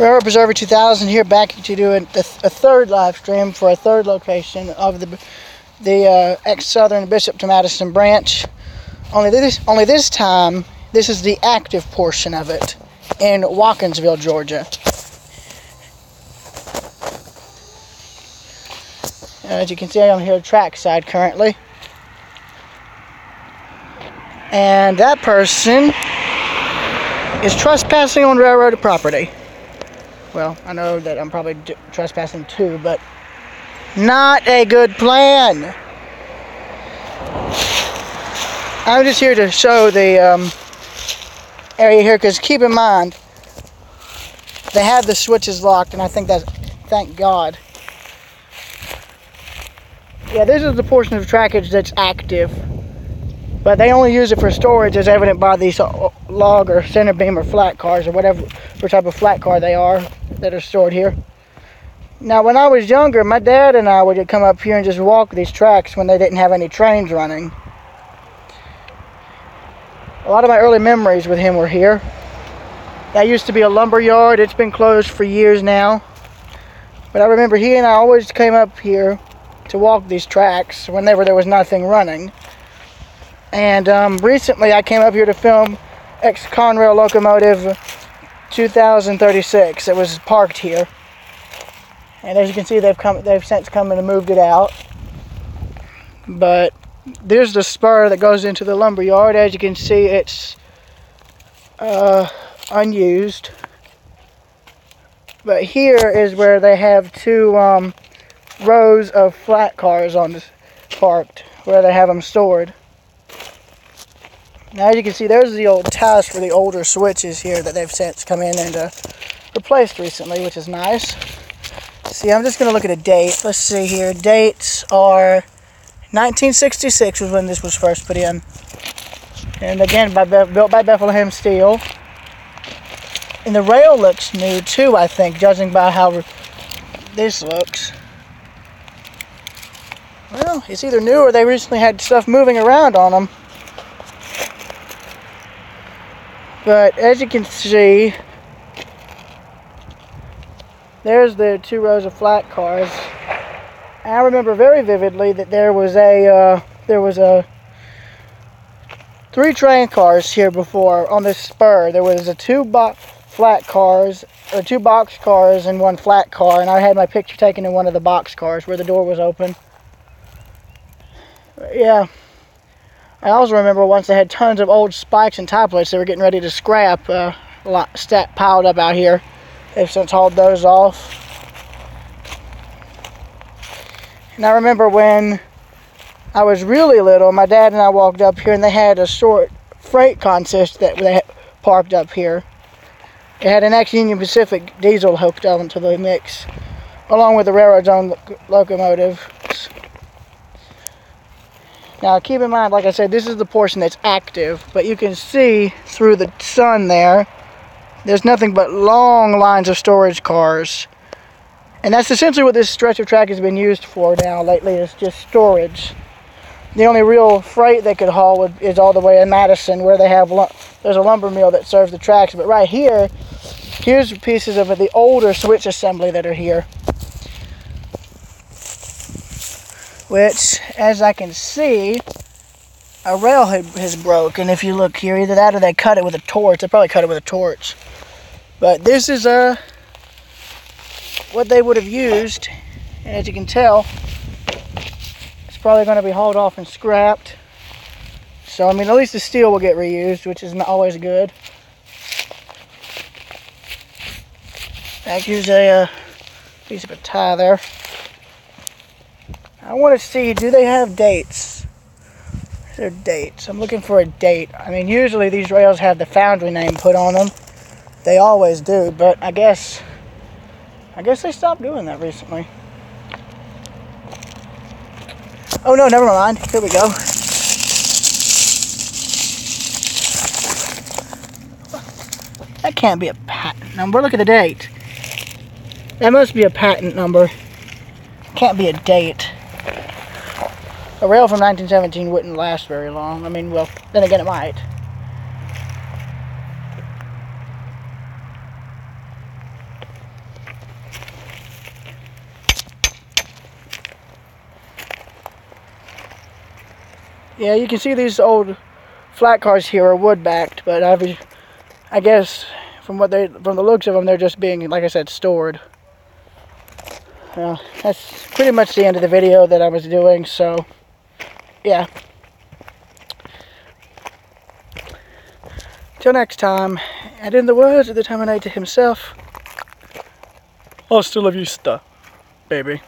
Railroad Preserver 2000 here, back to do a third live stream for a third location of the ex-Southern Bishop to Madison branch. Only this time, this is the active portion of it in Watkinsville, Georgia. As you can see, I'm here trackside currently. And that person is trespassing on railroad property. Well, I know that I'm probably trespassing too, but not a good plan. I'm just here to show the area here, because keep in mind, they have the switches locked, and I think that's, thank God. Yeah, this is the portion of trackage that's active, but they only use it for storage, as evident by these log or center beam or flat cars, or whatever type of flat car they are that are stored here. Now, when I was younger, my dad and I would come up here and just walk these tracks when they didn't have any trains running. A lot of my early memories with him were here. That used to be a lumber yard. It's been closed for years now. But I remember he and I always came up here to walk these tracks whenever there was nothing running. And recently I came up here to film ex-Conrail locomotive 2036. It was parked here. And as you can see, they've since come and moved it out. But there's the spur that goes into the lumber yard. As you can see, it's unused. But here is where they have two rows of flat cars parked, where they have them stored. Now, as you can see, there's the old ties for the older switches here that they've since come in and replaced recently, which is nice. See, I'm just going to look at a date. Let's see here. Dates are 1966 was when this was first put in. And again, built by Bethlehem Steel. And the rail looks new too, I think, judging by how this looks. Well, it's either new or they recently had stuff moving around on them. But as you can see, there's the two rows of flat cars. And I remember very vividly that there was three train cars here before on this spur. There was two box cars and one flat car, and I had my picture taken in one of the box cars where the door was open. But yeah. I also remember once they had tons of old spikes and tie plates they were getting ready to scrap, a lot piled up out here. They've since hauled those off. And I remember when I was really little, my dad and I walked up here and they had a short freight consist that they parked up here. It had an ex-Union Pacific diesel hooked onto the mix, along with the railroad's own locomotive. Now, keep in mind, like I said, this is the portion that's active, but you can see through the sun there's nothing but long lines of storage cars. And that's essentially what this stretch of track has been used for now lately, is just storage. The only real freight they could haul is all the way in Madison, where there's a lumber mill that serves the tracks. But right here's pieces of the older switch assembly that are here. Which, as I can see, a rail has broken. If you look here, either that or they cut it with a torch. They probably cut it with a torch. But this is what they would have used. And as you can tell, it's probably going to be hauled off and scrapped. So, I mean, at least the steel will get reused, which is not always good. Here's a piece of a tie there. I want to see, do they have dates? Is there dates? I'm looking for a date. I mean, usually these rails have the foundry name put on them. They always do, but I guess they stopped doing that recently. Oh no, never mind. Here we go. That can't be a patent number. Look at the date. That must be a patent number. Can't be a date. A rail from 1917 wouldn't last very long. I mean, well, then again, it might. Yeah, you can see these old flat cars here are wood backed, but I guess from the looks of them, they're just being, like I said, stored. That's pretty much the end of the video that I was doing. So yeah, till next time, and in the words of the Terminator himself, I still love you, baby.